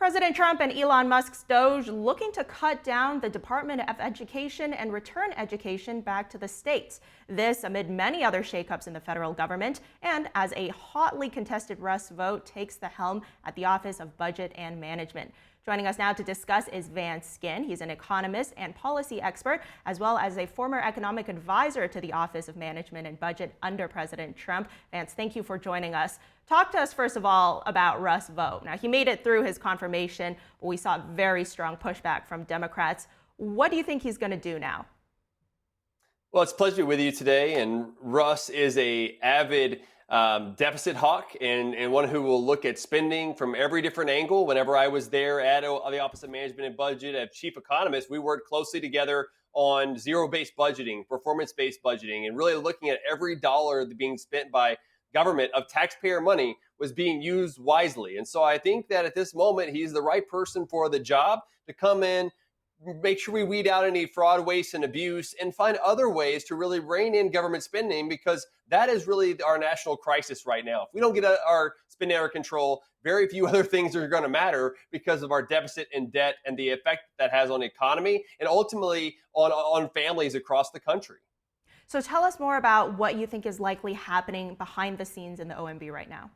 President Trump and Elon Musk's Doge looking to cut down the Department of Education and return education back to the states. This amid many other shakeups in the federal government and as a hotly contested Russ vote takes the helm at the Office of Budget and Management. Joining us now to discuss is Vance Ginn. He's an economist and policy expert, as well as a former economic advisor to the Office of Management and Budget under President Trump. Vance, thank you for joining us. Talk to us, first of all, about Russ' vote. Now, he made it through his confirmation, but we saw very strong pushback from Democrats. What do you think he's going to do now? Well, it's a pleasure to be with you today. And Russ is an avid deficit hawk and one who will look at spending from every different angle. Whenever I was there at the Office of Management and Budget as chief economist, we worked closely together on zero-based budgeting, performance-based budgeting, and really looking at every dollar being spent by government of taxpayer money was being used wisely. And so I think that at this moment, he's the right person for the job to come in, make sure we weed out any fraud, waste, and abuse, and find other ways to really rein in government spending, because that is really our national crisis right now. If we don't get our spending under control, very few other things are going to matter because of our deficit and debt and the effect that has on the economy and ultimately on families across the country. So tell us more about what you think is likely happening behind the scenes in the OMB right now.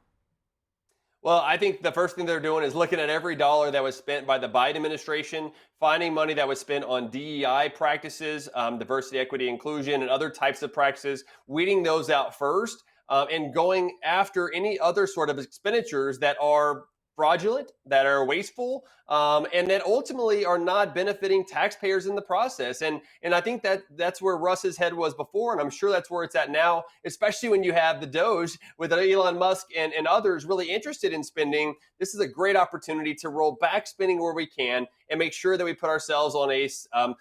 Well, I think the first thing they're doing is looking at every dollar that was spent by the Biden administration, finding money that was spent on DEI practices, diversity, equity, inclusion, and other types of practices, weeding those out first, and going after any other sort of expenditures that are fraudulent, that are wasteful, and that ultimately are not benefiting taxpayers in the process. And I think that's where Russ's head was before, and I'm sure that's where it's at now, especially when you have the Doge with Elon Musk and others really interested in spending. This is a great opportunity to roll back spending where we can and make sure that we put ourselves on a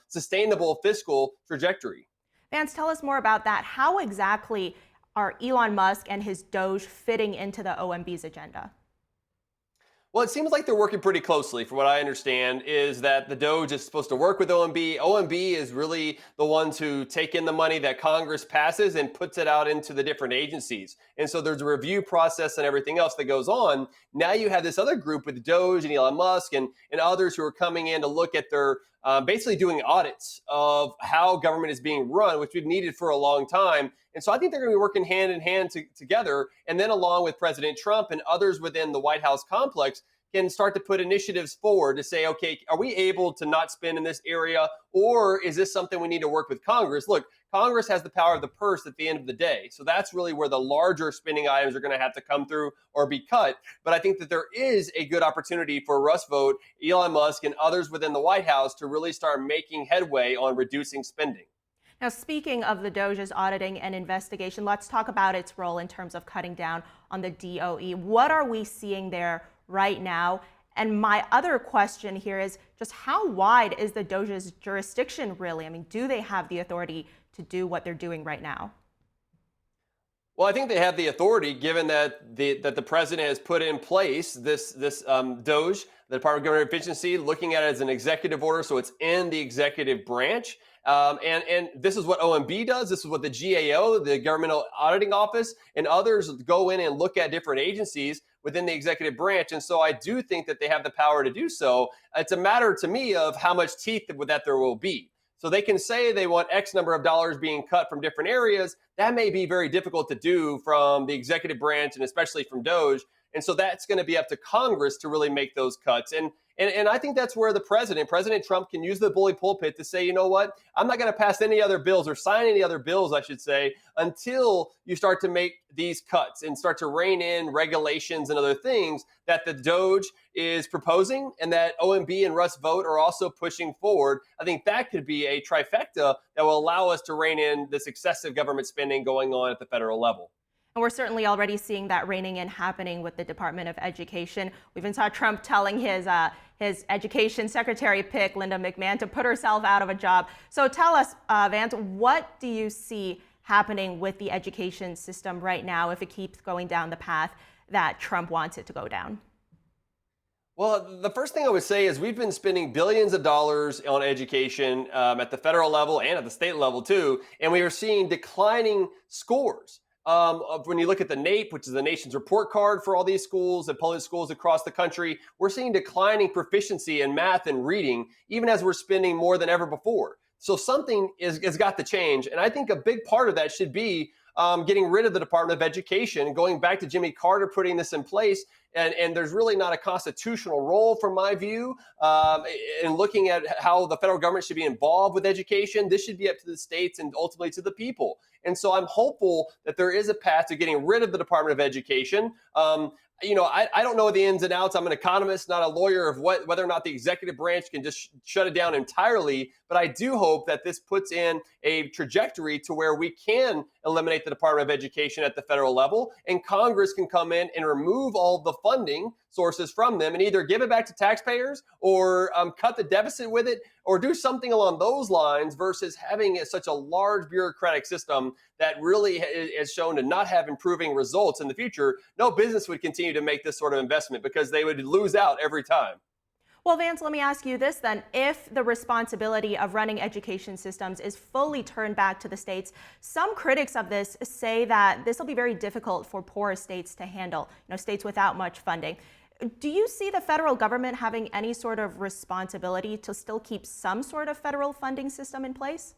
sustainable fiscal trajectory. Vance, tell us more about that. How exactly are Elon Musk and his Doge fitting into the OMB's agenda? Well, it seems like they're working pretty closely. From what I understand, is that the Doge is supposed to work with OMB. OMB is really the ones who take in the money that Congress passes and puts it out into the different agencies. And so there's a review process and everything else that goes on. Now you have this other group with the Doge and Elon Musk and others who are coming in to look at their basically doing audits of how government is being run, which we've needed for a long time. And so I think they're going to be working hand in hand together. And then along with President Trump and others within the White House complex can start to put initiatives forward to say, okay, are we able to not spend in this area? Or is this something we need to work with Congress? Look, Congress has the power of the purse at the end of the day. So that's really where the larger spending items are going to have to come through or be cut. But I think that there is a good opportunity for Russ vote, Elon Musk, and others within the White House to really start making headway on reducing spending. Now, speaking of the Doge's auditing and investigation, let's talk about its role in terms of cutting down on the DOE. What are we seeing there right now? And my other question here is just how wide is the Doge's jurisdiction really? I mean, do they have the authority to do what they're doing right now? Well, I think they have the authority, given that the president has put in place this Doge, the Department of Government Efficiency, looking at it as an executive order, so it's in the executive branch. And this is what OMB does. This is what the GAO, the Governmental Auditing Office, and others go in and look at different agencies within the executive branch. And so I do think that they have the power to do so. It's a matter to me of how much teeth that there will be. So they can say they want X number of dollars being cut from different areas. That may be very difficult to do from the executive branch and especially from Doge. And so that's going to be up to Congress to really make those cuts. And I think that's where President Trump can use the bully pulpit to say, you know what, I'm not going to pass any other bills or sign any other bills, I should say, until you start to make these cuts and start to rein in regulations and other things that the Doge is proposing and that OMB and Russ vote are also pushing forward. I think that could be a trifecta that will allow us to rein in this excessive government spending going on at the federal level. And we're certainly already seeing that reining in happening with the Department of Education. We even saw Trump telling his education secretary pick, Linda McMahon, to put herself out of a job. So tell us, Vance, what do you see happening with the education system right now if it keeps going down the path that Trump wants it to go down? Well, the first thing I would say is we've been spending billions of dollars on education at the federal level and at the state level too, and we are seeing declining scores. when you look at the NAEP, which is the nation's report card for all these schools and public schools across the country, we're seeing declining proficiency in math and reading, even as we're spending more than ever before. So something has got to change. And I think a big part of that should be getting rid of the Department of Education, going back to Jimmy Carter putting this in place. And there's really not a constitutional role, from my view, in looking at how the federal government should be involved with education. This should be up to the states and ultimately to the people. And so I'm hopeful that there is a path to getting rid of the Department of Education. I don't know the ins and outs. I'm an economist, not a lawyer, of whether or not the executive branch can just shut it down entirely. But I do hope that this puts in a trajectory to where we can eliminate the Department of Education at the federal level, and Congress can come in and remove all the funding sources from them and either give it back to taxpayers or cut the deficit with it or do something along those lines, versus having such a large bureaucratic system that really is shown to not have improving results in the future. No business would continue to make this sort of investment because they would lose out every time. Well, Vance, let me ask you this then. If the responsibility of running education systems is fully turned back to the states, some critics of this say that this will be very difficult for poorer states to handle, states without much funding. Do you see the federal government having any sort of responsibility to still keep some sort of federal funding system in place?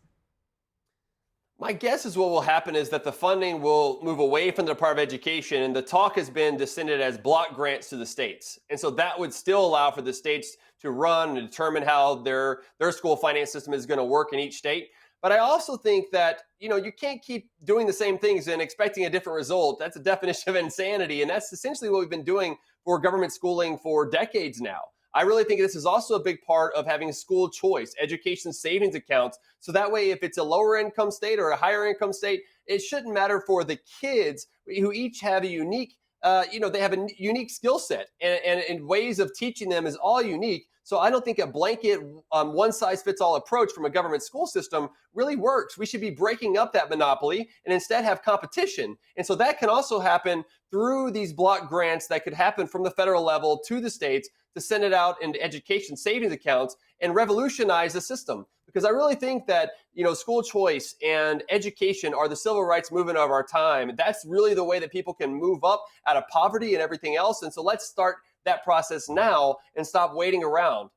My guess is what will happen is that the funding will move away from the Department of Education, and the talk has been descended as block grants to the states. And so that would still allow for the states to run and determine how their school finance system is going to work in each state. But I also think that, you can't keep doing the same things and expecting a different result. That's a definition of insanity. And that's essentially what we've been doing for government schooling for decades now. I really think this is also a big part of having school choice, education savings accounts. So that way, if it's a lower income state or a higher income state, it shouldn't matter for the kids who each have a unique, they have a unique skill set, and ways of teaching them is all unique. So I don't think a blanket one size fits all approach from a government school system really works. We should be breaking up that monopoly and instead have competition. And so that can also happen through these block grants that could happen from the federal level to the states to send it out into education savings accounts and revolutionize the system. Because I really think that, school choice and education are the civil rights movement of our time. That's really the way that people can move up out of poverty and everything else. And so let's start that process now and stop waiting around.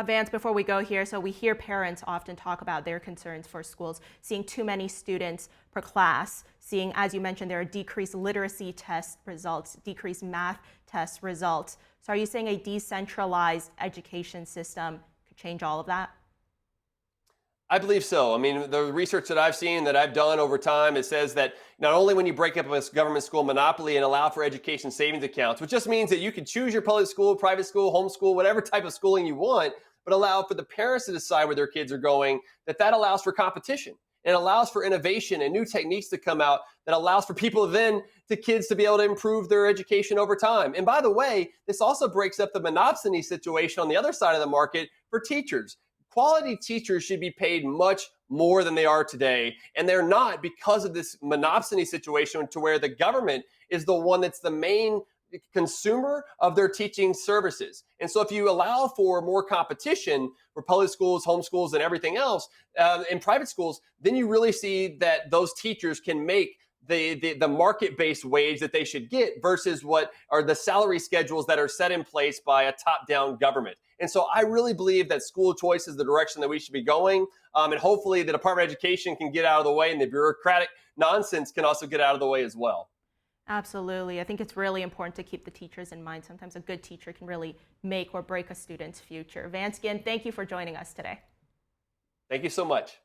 Vance, before we go here, so we hear parents often talk about their concerns for schools, seeing too many students per class, seeing, as you mentioned, there are decreased literacy test results, decreased math test results. So are you saying a decentralized education system could change all of that? I believe so. I mean, the research that I've seen, that I've done over time, it says that not only when you break up a government school monopoly and allow for education savings accounts, which just means that you can choose your public school, private school, homeschool, whatever type of schooling you want, but allow for the parents to decide where their kids are going, that allows for competition. And allows for innovation and new techniques to come out that allows for kids to be able to improve their education over time. And by the way, this also breaks up the monopsony situation on the other side of the market for teachers. Quality teachers should be paid much more than they are today. And they're not, because of this monopsony situation to where the government is the one that's the main consumer of their teaching services. And so if you allow for more competition for public schools, homeschools, and everything else in private schools, then you really see that those teachers can make the market-based wage that they should get versus what are the salary schedules that are set in place by a top-down government. And so I really believe that school choice is the direction that we should be going. And hopefully the Department of Education can get out of the way, and the bureaucratic nonsense can also get out of the way as well. Absolutely. I think it's really important to keep the teachers in mind. Sometimes a good teacher can really make or break a student's future. Vance Ginn, thank you for joining us today. Thank you so much.